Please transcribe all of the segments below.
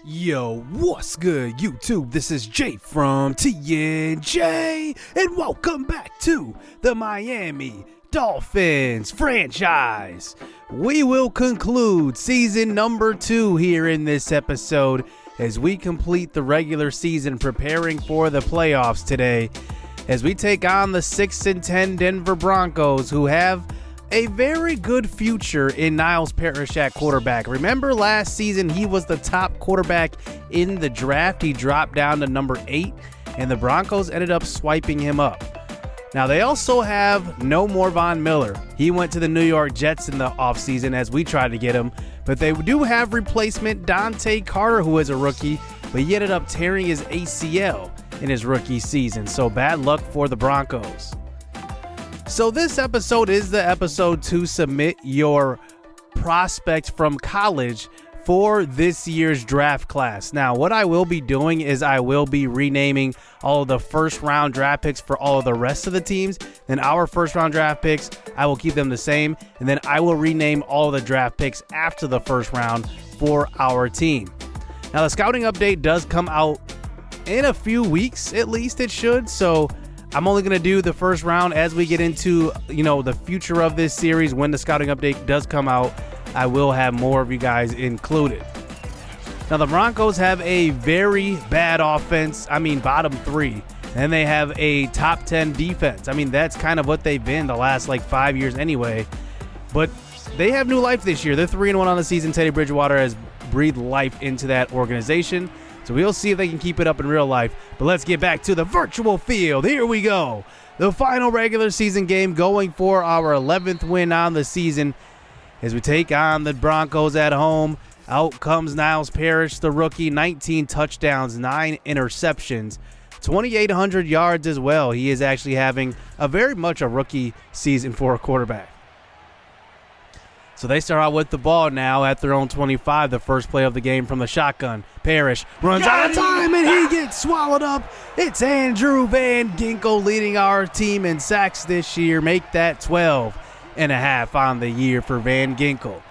Yo, what's good, YouTube? This is Jay from TNJ, and welcome back to the Miami Dolphins franchise. We will conclude season number 2 here in this episode as we complete the regular season preparing for the playoffs today as we take on the 6-10 Denver Broncos, who have a very good future in Niles Parrish at quarterback. Remember last season, he was the top quarterback in the draft. He dropped down to number 8, and the Broncos ended up swiping him up. Now, they also have no more Von Miller. He went to the New York Jets in the offseason as we tried to get him, but they do have replacement Dante Carter, who is a rookie, but he ended up tearing his ACL in his rookie season, so bad luck for the Broncos. So this episode is the episode to submit your prospect from college for this year's draft class. Now, what I will be doing is I will be renaming all of the first round draft picks for all of the rest of the teams. Then our first round draft picks, I will keep them the same. And then I will rename all the draft picks after the first round for our team. Now, the scouting update does come out in a few weeks, at least it should. So I'm only going to do the first round as we get into, the future of this series. When the scouting update does come out, I will have more of you guys included. Now, the Broncos have a very bad offense. Bottom 3. And they have a top 10 defense. That's kind of what they've been the last 5 years anyway. But they have new life this year. They're 3-1 on the season. Teddy Bridgewater has breathed life into that organization. So we'll see if they can keep it up in real life. But let's get back to the virtual field. Here we go. The final regular season game, going for our 11th win on the season as we take on the Broncos at home. Out comes Niles Parrish, the rookie. 19 touchdowns, 9 interceptions, 2,800 yards as well. He is actually having a very much a rookie season for a quarterback. So they start out with the ball now at their own 25. The first play of the game from the shotgun. Parrish runs out of time, and he gets swallowed up. It's Andrew Van Ginkel leading our team in sacks this year. Make that 12.5 on the year for Van Ginkel.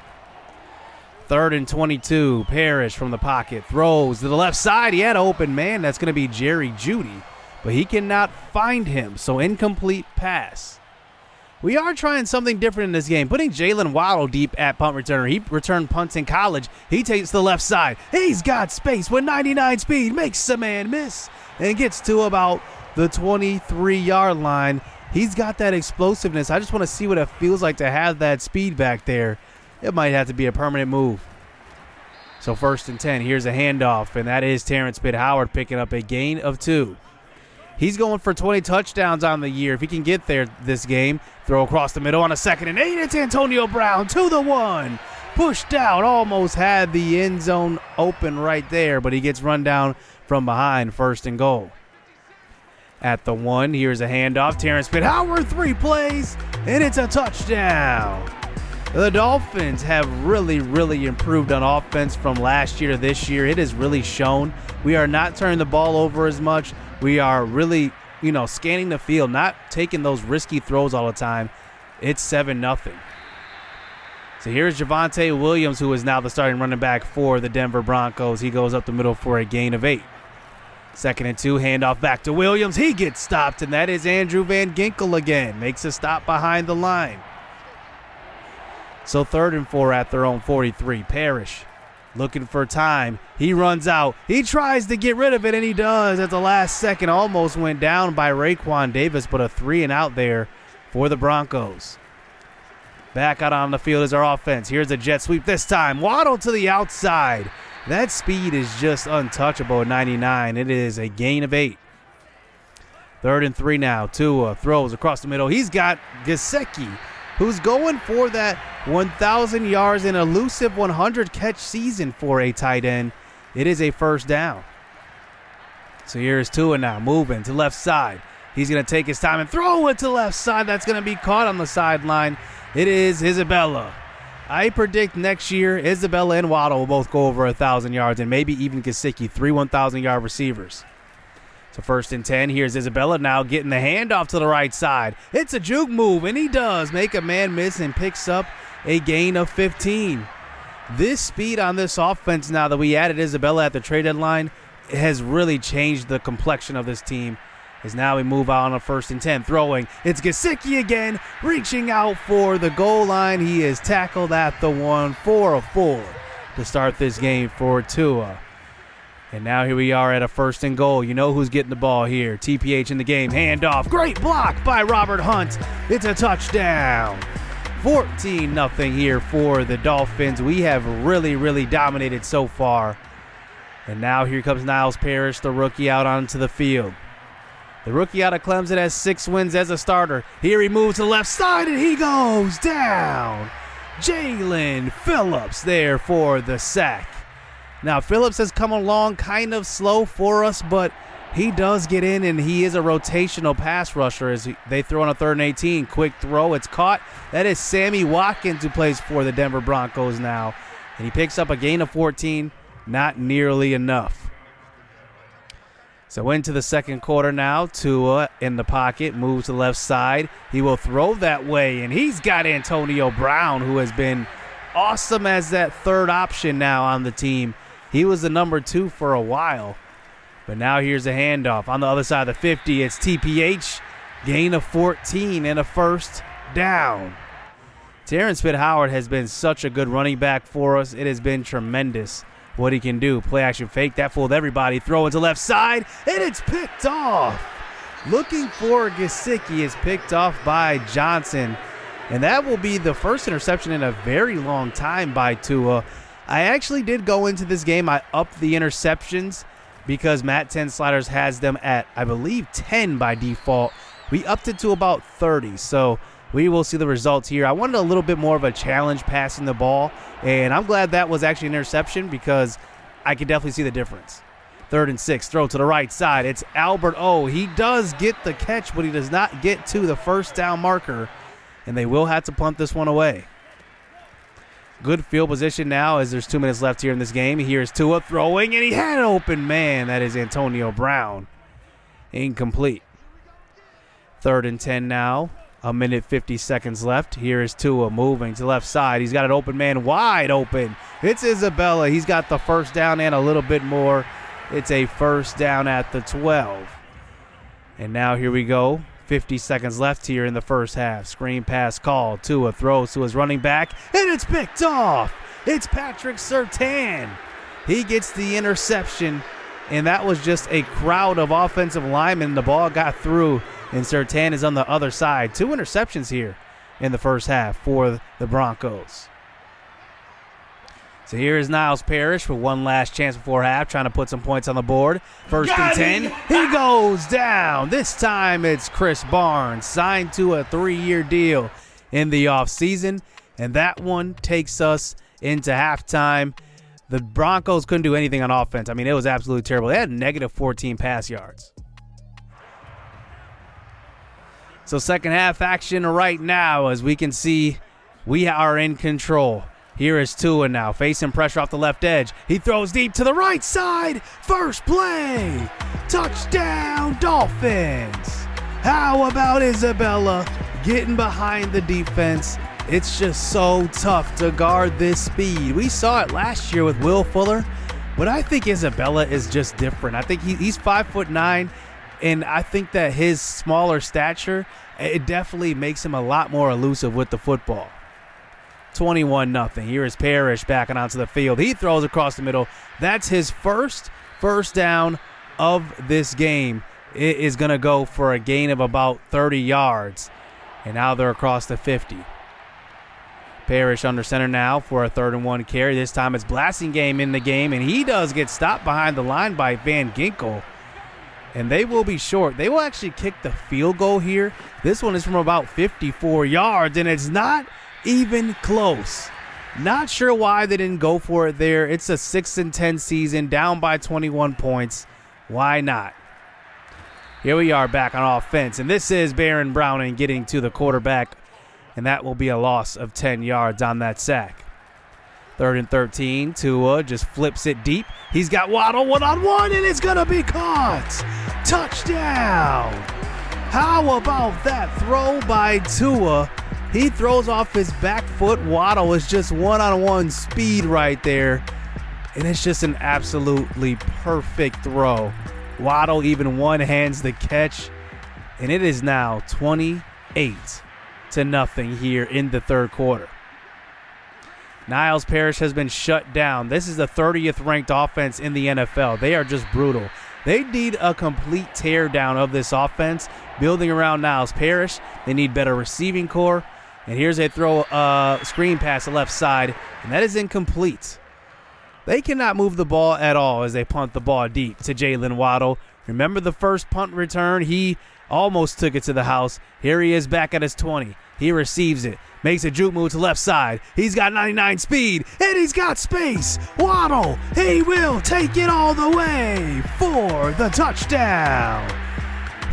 3rd and 22. Parrish from the pocket throws to the left side. He had an open man. That's going to be Jerry Jeudy, but he cannot find him. So incomplete pass. We are trying something different in this game, putting Jalen Waddle deep at punt returner. He returned punts in college. He takes the left side. He's got space with 99 speed, makes the man miss, and gets to about the 23-yard line. He's got that explosiveness. I just want to see what it feels like to have that speed back there. It might have to be a permanent move. So 1st and 10, here's a handoff, and that is Terrence Pitt-Howard picking up a gain of 2. He's going for 20 touchdowns on the year. If he can get there this game, throw across the middle on a 2nd and 8. It's Antonio Brown to the 1. Pushed out, almost had the end zone open right there, but he gets run down from behind. 1st and goal. At the 1, here's a handoff. Terrence Pitt-Howard, 3 plays, and it's a touchdown. The Dolphins have really, really improved on offense from last year to this year. It has really shown. We are not turning the ball over as much. We are really, scanning the field, not taking those risky throws all the time. It's 7-0. So here's Javonte Williams, who is now the starting running back for the Denver Broncos. He goes up the middle for a gain of 8. 2nd and 2, handoff back to Williams. He gets stopped, and that is Andrew Van Ginkel again. Makes a stop behind the line. So 3rd and 4 at their own 43. Parrish looking for time. He runs out. He tries to get rid of it, and he does at the last second. Almost went down by Raekwon Davis, but a 3 and out there for the Broncos. Back out on the field is our offense. Here's a jet sweep this time. Waddle to the outside. That speed is just untouchable at 99. It is a gain of 8. 3rd and 3 now. Tua throws across the middle. He's got Gesicki, who's going for that 1,000 yards and elusive 100-catch season for a tight end. It is a 1st down. So here's Tua now moving to left side. He's going to take his time and throw it to the left side. That's going to be caught on the sideline. It is Isabella. I predict next year Isabella and Waddle will both go over 1,000 yards, and maybe even Gesicki, 3 1,000-yard receivers. So 1st and 10. Here's Isabella now getting the handoff to the right side. It's a juke move, and he does make a man miss and picks up a gain of 15. This speed on this offense now that we added Isabella at the trade deadline has really changed the complexion of this team. As now we move out on a 1st and 10, throwing. It's Gesicki again, reaching out for the goal line. He is tackled at the 1 for a 4 to start this game for Tua. And now here we are at a 1st and goal. You know who's getting the ball here. TPH in the game, handoff. Great block by Robert Hunt. It's a touchdown. 14-0 here for the Dolphins. We have really dominated so far. And now here comes Niles Parrish, the rookie, out onto the field. The rookie out of Clemson has 6 wins as a starter. Here he moves to the left side, and he goes down. Jalen Phillips there for the sack. Now, Phillips has come along kind of slow for us, but he does get in, and he is a rotational pass rusher as they throw on a 3rd and 18. Quick throw. It's caught. That is Sammy Watkins who plays for the Denver Broncos now. And he picks up a gain of 14. Not nearly enough. So into the 2nd quarter now. Tua in the pocket. Moves to the left side. He will throw that way, and he's got Antonio Brown, who has been awesome as that 3rd option now on the team. He was the number 2 for a while. But now here's a handoff. On the other side of the 50, it's TPH. Gain of 14 and a 1st down. Terrence Pitt-Howard has been such a good running back for us. It has been tremendous what he can do. Play action fake. That fooled everybody. Throw it to left side, and it's picked off. Looking for Gesicki is picked off by Johnson. And that will be the first interception in a very long time by Tua. I actually did go into this game. I upped the interceptions because Matt 10 Sliders has them at, I believe, 10 by default. We upped it to about 30, so we will see the results here. I wanted a little bit more of a challenge passing the ball, and I'm glad that was actually an interception because I can definitely see the difference. 3rd and 6, throw to the right side. It's Albert O. He does get the catch, but he does not get to the 1st down marker, and they will have to punt this one away. Good field position now as there's 2 minutes left here in this game. Here's Tua throwing, and he had an open man. That is Antonio Brown. Incomplete. 3rd and 10 now. 1:50 seconds left. Here is Tua moving to the left side. He's got an open man wide open. It's Isabella. He's got the 1st down and a little bit more. It's a 1st down at the 12. And now here we go. 50 seconds left here in the 1st half. Screen pass call. Tua throws to his running back, and it's picked off. It's Patrick Surtain. He gets the interception, and that was just a crowd of offensive linemen. The ball got through, and Surtain is on the other side. 2 interceptions here in the 1st half for the Broncos. So here is Niles Parrish for one last chance before half, trying to put some points on the board. 1st and 10. He goes down. This time it's Chris Barnes, signed to a 3-year deal in the offseason. And that one takes us into halftime. The Broncos couldn't do anything on offense. I mean, it was absolutely terrible. They had negative 14 pass yards. So 2nd half action right now, as we can see, we are in control. Here is Tua now, facing pressure off the left edge. He throws deep to the right side. First play. Touchdown, Dolphins. How about Isabella getting behind the defense? It's just so tough to guard this speed. We saw it last year with Will Fuller, but I think Isabella is just different. I think he's 5'9", and I think that his smaller stature, it definitely makes him a lot more elusive with the football. 21-0. Here is Parrish backing onto the field. He throws across the middle. That's his first down of this game. It is going to go for a gain of about 30 yards. And now they're across the 50. Parrish under center now for a 3rd and 1 carry. This time it's Blasingame in the game, and he does get stopped behind the line by Van Ginkel. And they will be short. They will actually kick the field goal here. This one is from about 54 yards, and it's not even close. Not sure why they didn't go for it there. It's a 6-10 season, down by 21 points. Why not? Here we are back on offense, and this is Baron Browning getting to the quarterback, and that will be a loss of 10 yards on that sack. 3rd and 13. Tua just flips it deep. He's got Waddle one-on-one, and it's going to be caught. Touchdown. How about that throw by Tua He throws off his back foot. Waddle is just one-on-one speed right there. And it's just an absolutely perfect throw. Waddle even one-hands the catch. And it is now 28-0 here in the third quarter. Niles Parrish has been shut down. This is the 30th ranked offense in the NFL. They are just brutal. They need a complete teardown of this offense, building around Niles Parrish. They need better receiving core. And here's a throw, screen pass to left side, and that is incomplete. They cannot move the ball at all as they punt the ball deep to Jalen Waddle. Remember the first punt return? He almost took it to the house. Here he is back at his 20. He receives it. Makes a juke move to left side. He's got 99 speed, and he's got space. Waddle, he will take it all the way for the touchdown.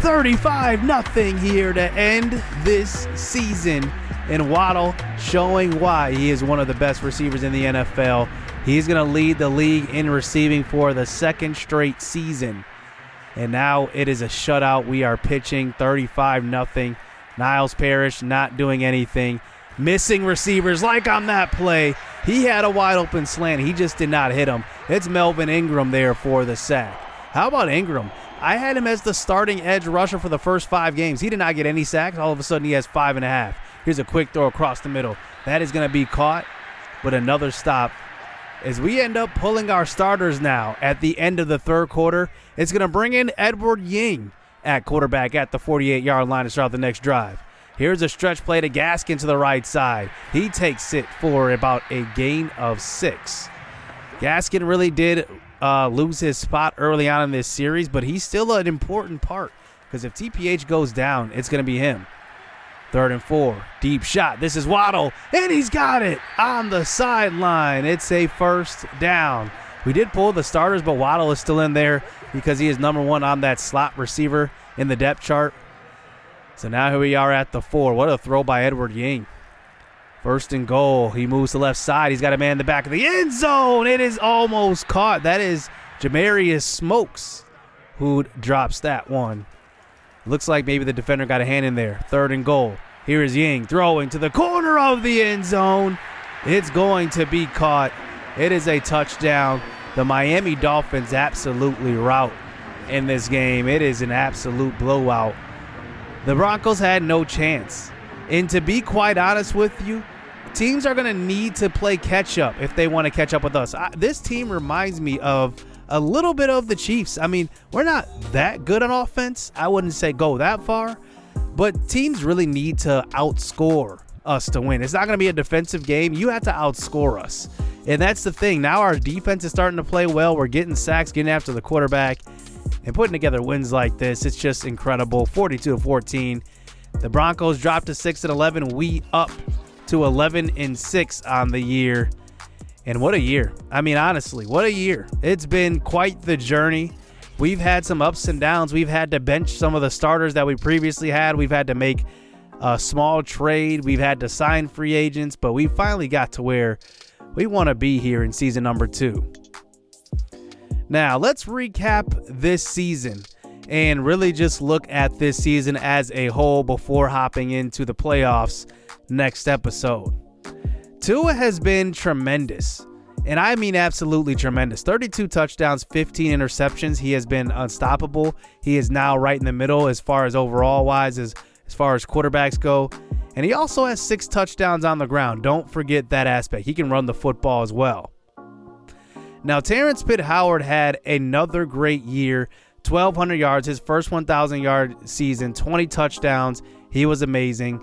35-0 here to end this season. And Waddle showing why he is one of the best receivers in the NFL. He's going to lead the league in receiving for the second straight season. And now it is a shutout. We are pitching 35-0. Niles Parrish not doing anything. Missing receivers like on that play. He had a wide open slant. He just did not hit him. It's Melvin Ingram there for the sack. How about Ingram? I had him as the starting edge rusher for the first 5 games. He did not get any sacks. All of a sudden he has 5.5. Here's a quick throw across the middle. That is going to be caught, but another stop. As we end up pulling our starters now at the end of the third quarter, it's going to bring in Edward Ying at quarterback at the 48-yard line to start the next drive. Here's a stretch play to Gaskin to the right side. He takes it for about a gain of 6. Gaskin really did lose his spot early on in this series, but he's still an important part because if TPH goes down, it's going to be him. 3rd and 4, deep shot. This is Waddle, and he's got it on the sideline. It's a first down. We did pull the starters, but Waddle is still in there because he is number 1 on that slot receiver in the depth chart. So now here we are at the 4. What a throw by Edward Ying. 1st and goal. He moves to the left side. He's got a man in the back of the end zone. It is almost caught. That is Jamarius Smokes who drops that one. Looks like maybe the defender got a hand in there. 3rd and goal. Here is Ying throwing to the corner of the end zone. It's going to be caught. It is a touchdown. The Miami Dolphins absolutely rout in this game. It is an absolute blowout. The Broncos had no chance. And to be quite honest with you, teams are going to need to play catch-up if they want to catch up with us. This team reminds me of a little bit of the Chiefs. I mean, we're not that good on offense. I wouldn't say go that far. But teams really need to outscore us to win. It's not going to be a defensive game. You have to outscore us. And that's the thing. Now our defense is starting to play well. We're getting sacks, getting after the quarterback, and putting together wins like this. It's just incredible. 42-14. The Broncos dropped to 6-11. We up to 11-6 on the year. And what a year. I mean, honestly, what a year. It's been quite the journey. We've had some ups and downs. We've had to bench some of the starters that we previously had. We've had to make a small trade. We've had to sign free agents, but we finally got to where we want to be here in season number 2. Now, let's recap this season and really just look at this season as a whole before hopping into the playoffs next episode. Tua has been tremendous, and I mean absolutely tremendous. 32 touchdowns, 15 interceptions. He has been unstoppable. He is now right in the middle as far as overall wise, as far as quarterbacks go. And he also has 6 touchdowns on the ground. Don't forget that aspect. He can run the football as well. Now, Terrence Pitt Howard had another great year. 1,200 yards, his first 1,000-yard season, 20 touchdowns. He was amazing.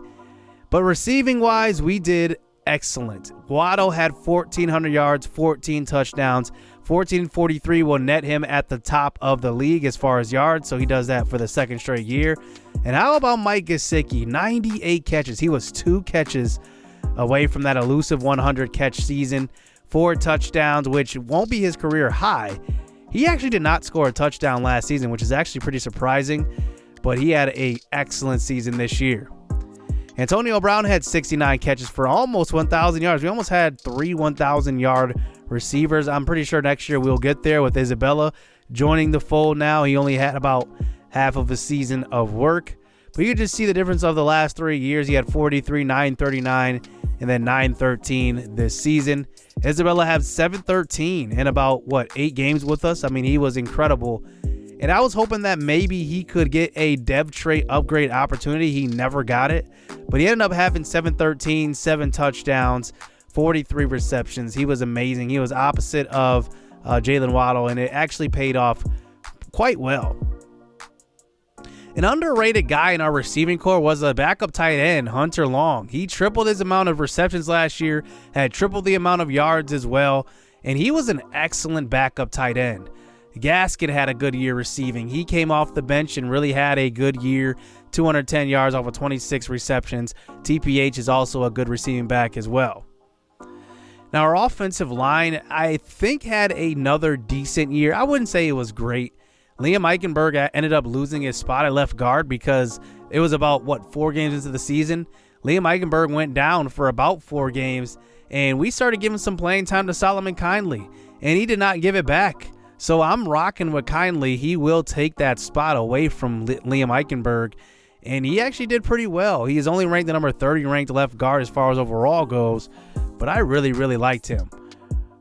But receiving-wise, we did excellent. Waddle had 1,400 yards, 14 touchdowns. 1443 will net him at the top of the league as far as yards, so he does that for the second straight year. And how about Mike Gesicki? 98 catches. He was 2 catches away from that elusive 100-catch season. 4 touchdowns, which won't be his career high. He actually did not score a touchdown last season, which is actually pretty surprising, but he had an excellent season this year. Antonio Brown had 69 catches for almost 1,000 yards. We almost had 3 1,000-yard receivers. I'm pretty sure next year we'll get there with Isabella joining the fold now. He only had about half of a season of work, But you can just see the difference of the last 3 years. He had 43, 939, and then 913 this season. Isabella had 713 in about, 8 games with us? I mean, he was incredible. And I was hoping that maybe he could get a dev trait upgrade opportunity. He never got it. But he ended up having 713, 7 touchdowns, 43 receptions. He was amazing. He was opposite of Jalen Waddle, and it actually paid off quite well. An underrated guy in our receiving core was a backup tight end, Hunter Long. He tripled his amount of receptions last year, had tripled the amount of yards as well, and he was an excellent backup tight end. Gaskin had a good year receiving. He came off the bench and really had a good year, 210 yards off of 26 receptions. TPH is also a good receiving back as well. Now, our offensive line, I think, had another decent year. I wouldn't say it was great. Liam Eichenberg ended up losing his spot at left guard because it was about, 4 games into the season. Liam Eichenberg went down for about 4 games, and we started giving some playing time to Solomon Kindley, and he did not give it back. So I'm rocking with Kindley. He will take that spot away from Liam Eichenberg, and he actually did pretty well. He is only ranked the number 30 ranked left guard as far as overall goes, but I really, really liked him.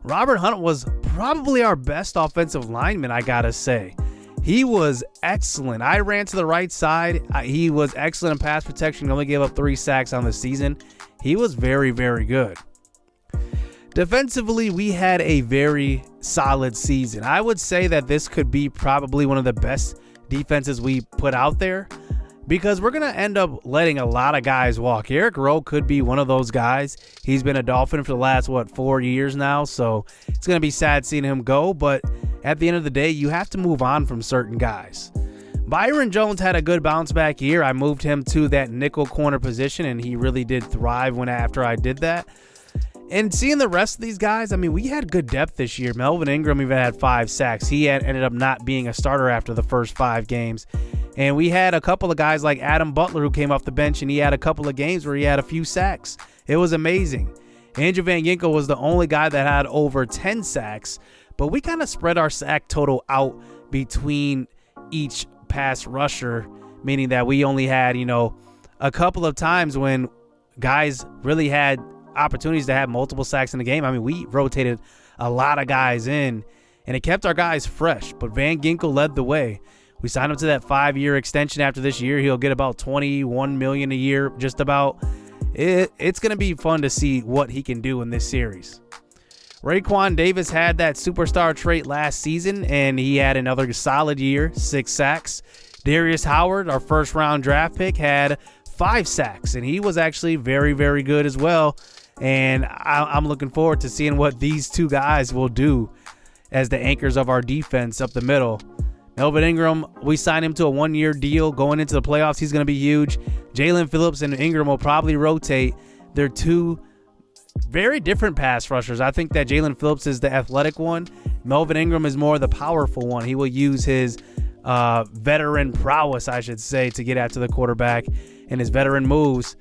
Robert Hunt was probably our best offensive lineman, I gotta say. He was excellent. I ran to the right side. He was excellent in pass protection. He only gave up 3 sacks on the season. He was very, very good. Defensively, we had a very solid season. I would say that this could be probably one of the best defenses we put out there because we're going to end up letting a lot of guys walk. Eric Rowe could be one of those guys. He's been a Dolphin for the last, 4 years now, so it's going to be sad seeing him go, but at the end of the day, you have to move on from certain guys. Byron Jones had a good bounce back year. I moved him to that nickel corner position, and he really did thrive after I did that. And seeing the rest of these guys, I mean, we had good depth this year. Melvin Ingram even had 5 sacks. He ended up not being a starter after the first 5 games. And we had a couple of guys like Adam Butler who came off the bench, and he had a couple of games where he had a few sacks. It was amazing. Andrew Van Ginkel was the only guy that had over 10 sacks, but we kind of spread our sack total out between each pass rusher, meaning that we only had, a couple of times when guys really had opportunities to have multiple sacks in the game. I mean, we rotated a lot of guys in, and it kept our guys fresh, but Van Ginkel led the way. We signed him to that 5-year extension after this year. He'll get about $21 million a year, just about. It's going to be fun to see what he can do in this series. Raekwon Davis had that superstar trait last season, and he had another solid year, 6 sacks. Darius Howard, our first-round draft pick, had 5 sacks, and he was actually very, very good as well. And I'm looking forward to seeing what these 2 guys will do as the anchors of our defense up the middle. Melvin Ingram, we signed him to a 1-year deal going into the playoffs. He's going to be huge. Jalen Phillips and Ingram will probably rotate. They're 2 very different pass rushers. I think that Jalen Phillips is the athletic one. Melvin Ingram is more the powerful one. He will use his veteran prowess, I should say, to get after the quarterback and his veteran moves.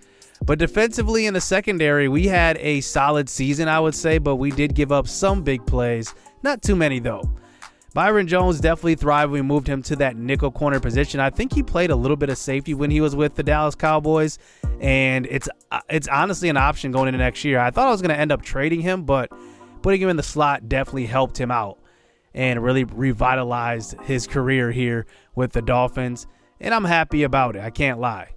But defensively in the secondary, we had a solid season, I would say, but we did give up some big plays. Not too many, though. Byron Jones definitely thrived. We moved him to that nickel corner position. I think he played a little bit of safety when he was with the Dallas Cowboys, and it's honestly an option going into next year. I thought I was going to end up trading him, but putting him in the slot definitely helped him out and really revitalized his career here with the Dolphins, and I'm happy about it. I can't lie.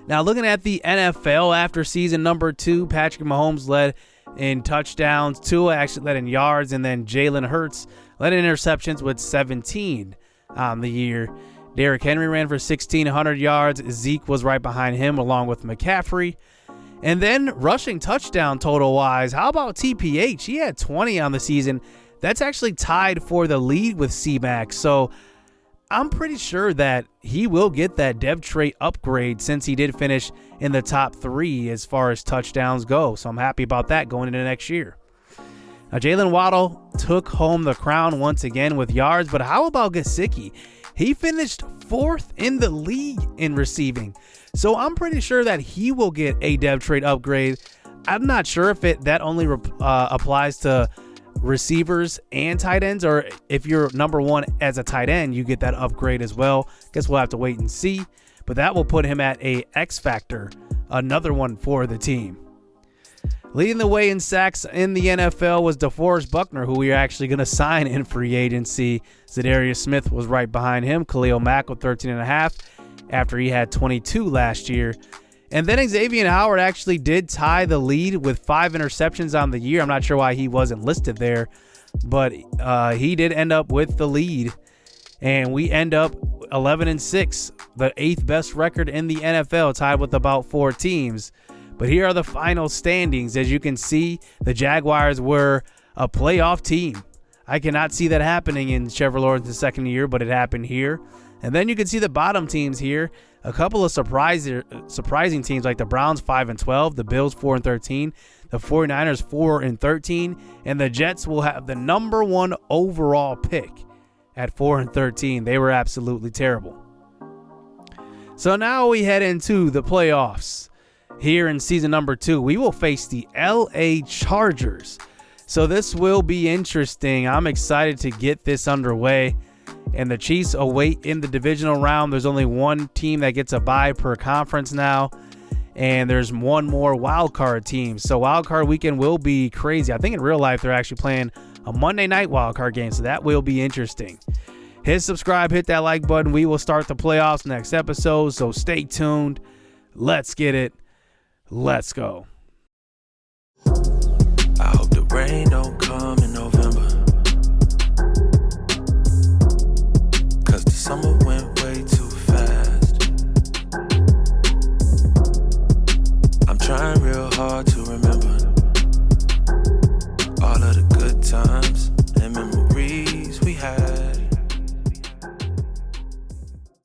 Now, looking at the NFL after season number 2, Patrick Mahomes led in touchdowns, Tua actually led in yards, and then Jalen Hurts led in interceptions with 17 on the year. Derrick Henry ran for 1,600 yards. Zeke was right behind him along with McCaffrey. And then rushing touchdown total-wise, how about TPH? He had 20 on the season. That's actually tied for the lead with C-Mac. So I'm pretty sure that he will get that dev trait upgrade since he did finish in the top 3 as far as touchdowns go. So I'm happy about that going into next year. Now, Jalen Waddle took home the crown once again with yards, but how about Gesicki? He finished 4th in the league in receiving. So I'm pretty sure that he will get a dev trait upgrade. I'm not sure if that only applies to receivers and tight ends, or if you're number one as a tight end, you get that upgrade as well. Guess we'll have to wait and see, but that will put him at a X factor, another one for the team. Leading the way in sacks in the NFL was DeForest Buckner, who we are actually going to sign in free agency. Zadarius Smith was right behind him. Khalil Mack with 13.5 after he had 22 last year. And then Xavier Howard actually did tie the lead with 5 interceptions on the year. I'm not sure why he wasn't listed there, but he did end up with the lead. And we end up 11-6, the 8th best record in the NFL, tied with about 4 teams. But here are the final standings. As you can see, the Jaguars were a playoff team. I cannot see that happening in Trevor Lawrence's second year, but it happened here. And then you can see the bottom teams here. A couple of surprising teams like the Browns 5-12, the Bills 4-13, the 49ers 4-13, and the Jets will have the number 1 overall pick at 4-13. They were absolutely terrible. So now we head into the playoffs. Here in season number 2, we will face the LA Chargers. So this will be interesting. I'm excited to get this underway. And the Chiefs await in the divisional round. There's only one team that gets a bye per conference now. And there's one more wild card team. So wild card weekend will be crazy. I think in real life they're actually playing a Monday night wild card game. So that will be interesting. Hit subscribe, hit that like button. We will start the playoffs next episode. So stay tuned. Let's get it. Let's go.